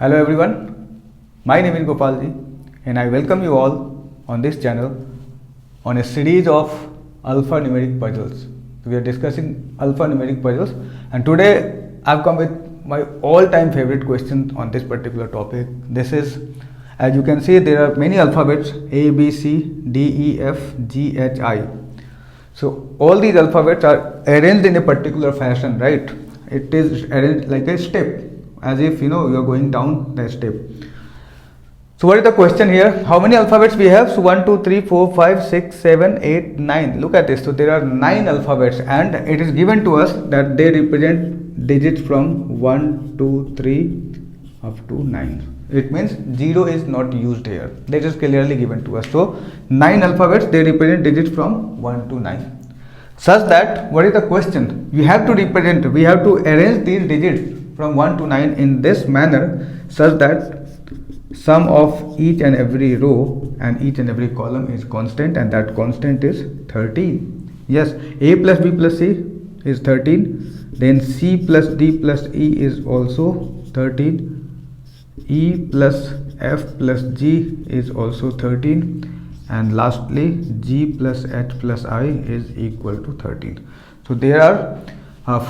Hello everyone, my name is Gopalji and I welcome you all on this channel on a series of alphanumeric puzzles. We are discussing alphanumeric puzzles and today I've come with my all-time favorite question on this particular topic. This is, as you can see, there are many alphabets A, B, C, D, E, F, G, H, I. So all these alphabets are arranged in a particular fashion, right? It is arranged like a step, as if you are going down the step. So what is the question here? How many alphabets we have? So 1, 2, 3, 4, 5, 6, 7, 8, 9. Look at this. So there are 9 alphabets and it is given to us that they represent digits from 1, 2, 3 up to 9. It means 0 is not used here. That is clearly given to us. So 9 alphabets, they represent digits from 1 to 9. Such that, what is the question? We have to arrange these digits from 1 to 9 in this manner such that sum of each and every row and each and every column is constant, and that constant is 13. Yes, A plus B plus C is 13. Then C plus D plus E is also 13. E plus F plus G is also 13. And lastly, G plus H plus I is equal to 13. So there are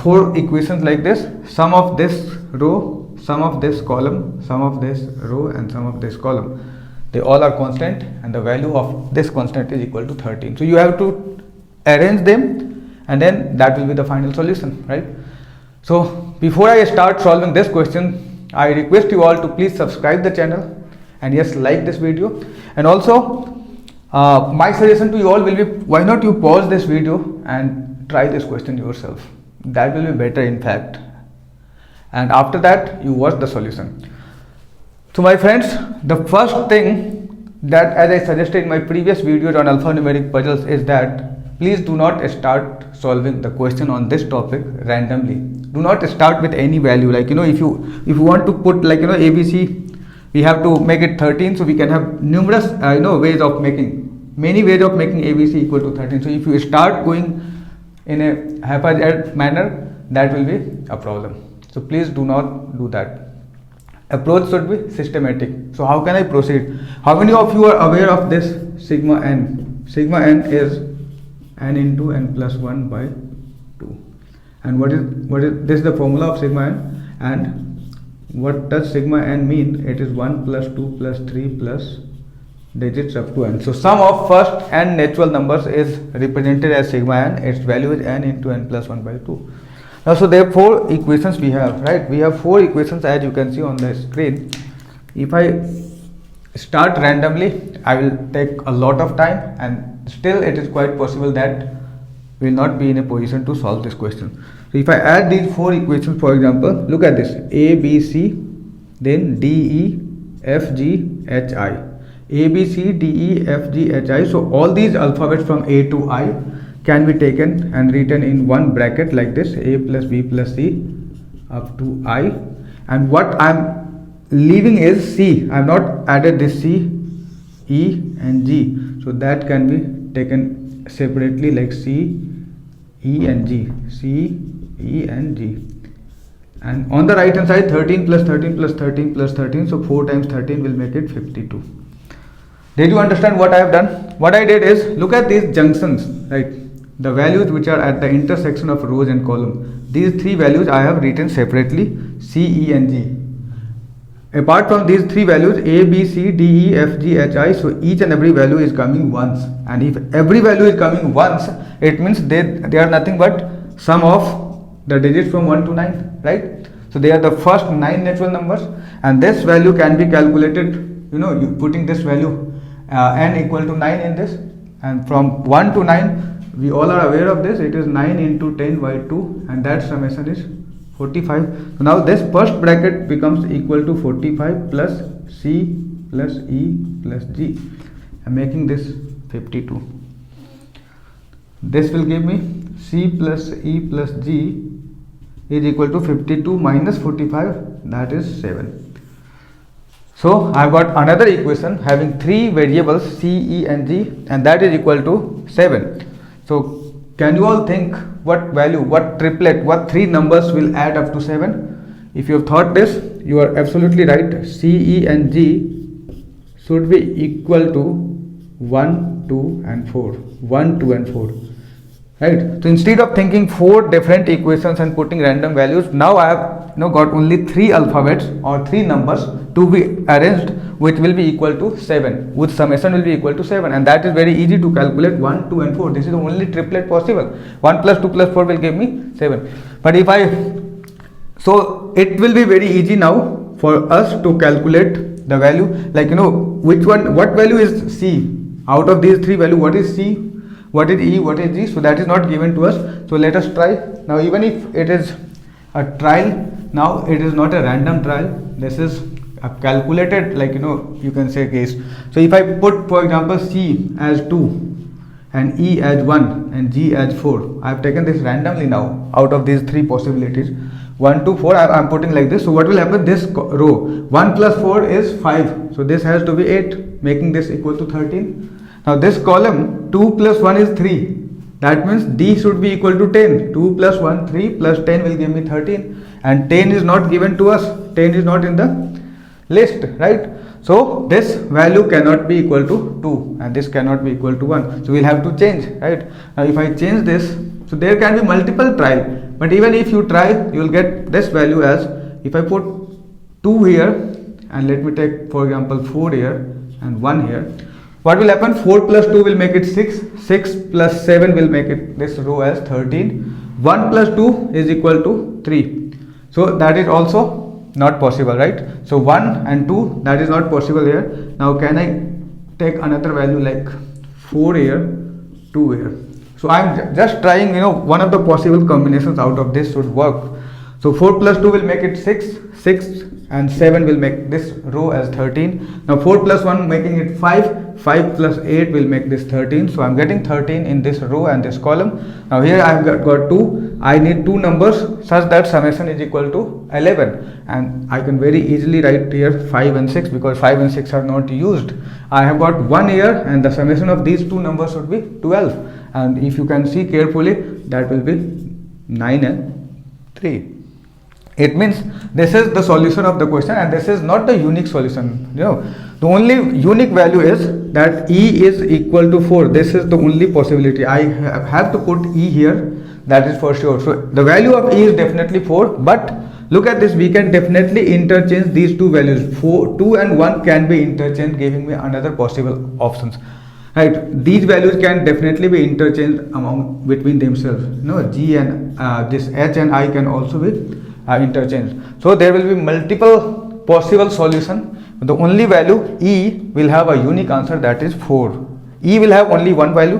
4 equations like this: sum of this row, sum of this column, sum of this row, and sum of this column. They all are constant and the value of this constant is equal to 13. So you have to arrange them and then that will be the final solution, right? So before I start solving this question, I request you all to please subscribe the channel and yes, like this video. And also my suggestion to you all will be, why not you pause this video and try this question yourself. That will be better in fact, and after that you watch the solution. So my friends, the first thing that, as I suggested in my previous videos on alphanumeric puzzles, is that please do not start solving the question on this topic randomly. Do not start with any value, like if you want to put like ABC, we have to make it 13, so we can have numerous ways of making ABC equal to 13. So if you start going in a haphazard manner, that will be a problem. So please do not do that. Approach should be systematic. So how can I proceed? How many of you are aware of this sigma n? Sigma n is n into n plus 1 by 2. And what is this is the formula of sigma n, and what does sigma n mean? It is 1 plus 2 plus 3 plus digits up to n. So sum of first n natural numbers is represented as sigma n. Its value is n into n plus 1 by 2. Now, so there are 4 equations we have, right? We have 4 equations as you can see on the screen. If I start randomly, I will take a lot of time, and still it is quite possible that we will not be in a position to solve this question. So if I add these 4 equations, for example, look at this: A, B, C, then D, E, F, G, H, I. A, B, C, D, E, F, G, H, I. So all these alphabets from A to I can be taken and written in one bracket like this: A plus B plus C up to I. And what I am leaving is C. I have not added this C, E and G. So that can be taken separately like C, E and G. C, E and G. And on the right hand side, 13 plus 13 plus 13 plus 13. So 4 times 13 will make it 52. Did you understand what I have done? What I did is, look at these junctions, right? The values which are at the intersection of rows and column. These 3 values I have written separately: C, E and G. Apart from these 3 values, A, B, C, D, E, F, G, H, I, so each and every value is coming once. And if every value is coming once, it means they are nothing but sum of the digits from 1 to 9, right? So they are the first 9 natural numbers, and this value can be calculated, you putting this value n equal to 9 in this, and from 1 to 9, we all are aware of this, it is 9 into 10 by 2, and that summation is 45. So now this first bracket becomes equal to 45 plus C plus E plus G. I am making this 52. This will give me C plus E plus G is equal to 52 minus 45, that is 7. So I have got another equation having 3 variables C, E and G, and that is equal to 7. So can you all think what value, what triplet, what 3 numbers will add up to 7? If you have thought this, you are absolutely right. C, E and G should be equal to 1, 2 and 4. 1, 2 and 4. Right. So instead of thinking 4 different equations and putting random values, now I have got only 3 alphabets or 3 numbers to be arranged, which will be equal to 7, which summation will be equal to 7, and that is very easy to calculate. 1, 2 and 4. This is the only triplet possible. 1 plus 2 plus 4 will give me 7. But if so it will be very easy now for us to calculate the value, like which one, what value is C out of these 3 value, what is C, what is E, what is G. So that is not given to us. So let us try. Now even if it is a trial, now it is not a random trial, this is a calculated, like you can say case. So if I put, for example, C as 2 and E as 1 and G as 4, I have taken this randomly now out of these 3 possibilities. 1, 2, 4, I am putting like this. So what will happen? This row 1 plus 4 is 5, so this has to be 8, making this equal to 13. Now this column 2 plus 1 is 3, that means D should be equal to 10. 2 plus 1, 3 plus 10 will give me 13, and 10 is not given to us, 10 is not in the list, right? So this value cannot be equal to 2 and this cannot be equal to 1, so we'll have to change, right? Now if I change this, so there can be multiple try, but even if you try, you will get this value as, if I put 2 here and let me take for example 4 here and 1 here, what will happen? 4 plus 2 will make it 6, 6 plus 7 will make it this row as 13, 1 plus 2 is equal to 3, so that is also not possible, right? So 1 and 2, that is not possible here. Now can I take another value like 4 here, 2 here? So I am just trying, one of the possible combinations out of this should work. So 4 plus 2 will make it 6, 6 and 7 will make this row as 13. Now 4 plus 1 making it 5, 5 plus 8 will make this 13. So I am getting 13 in this row and this column. Now here I have got 2. I need 2 numbers such that summation is equal to 11, and I can very easily write here 5 and 6 because 5 and 6 are not used. I have got 1 here and the summation of these 2 numbers should be 12, and if you can see carefully, that will be 9 and 3. It means this is the solution of the question, and this is not the unique solution. The only unique value is that E is equal to 4. This is the only possibility. I have to put E here, that is for sure. So the value of E is definitely 4, but look at this, we can definitely interchange these 2 values. 2 and 1 can be interchanged, giving me another possible options. Right, these values can definitely be interchanged between themselves. G and this H and I can also be interchanged. So there will be multiple possible solution. The only value E will have a unique answer, that is 4. E will have only one value.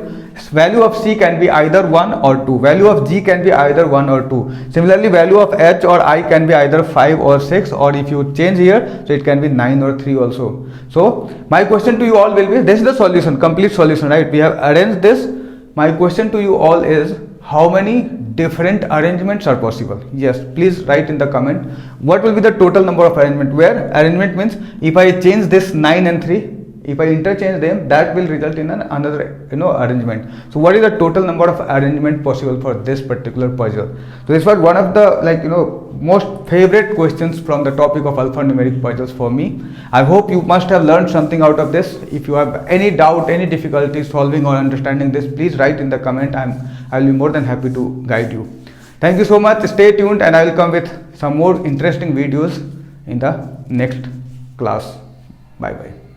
Value of C can be either 1 or 2. Value of G can be either 1 or 2. Similarly, value of H or I can be either 5 or 6, or if you change here, so it can be 9 or 3 also. So my question to you all will be, this is the solution, complete solution, right? We have arranged this. My question to you all is, how many different arrangements are possible? Yes, please write in the comment. What will be the total number of arrangement? Where arrangement means, if I change this 9 and 3, if I interchange them, that will result in another arrangement. So what is the total number of arrangement possible for this particular puzzle? So this was one of the most favorite questions from the topic of alphanumeric puzzles for me. I hope you must have learned something out of this. If you have any doubt, any difficulty solving or understanding this, please write in the comment. I will be more than happy to guide you. Thank you so much. Stay tuned, and I will come with some more interesting videos in the next class. Bye bye.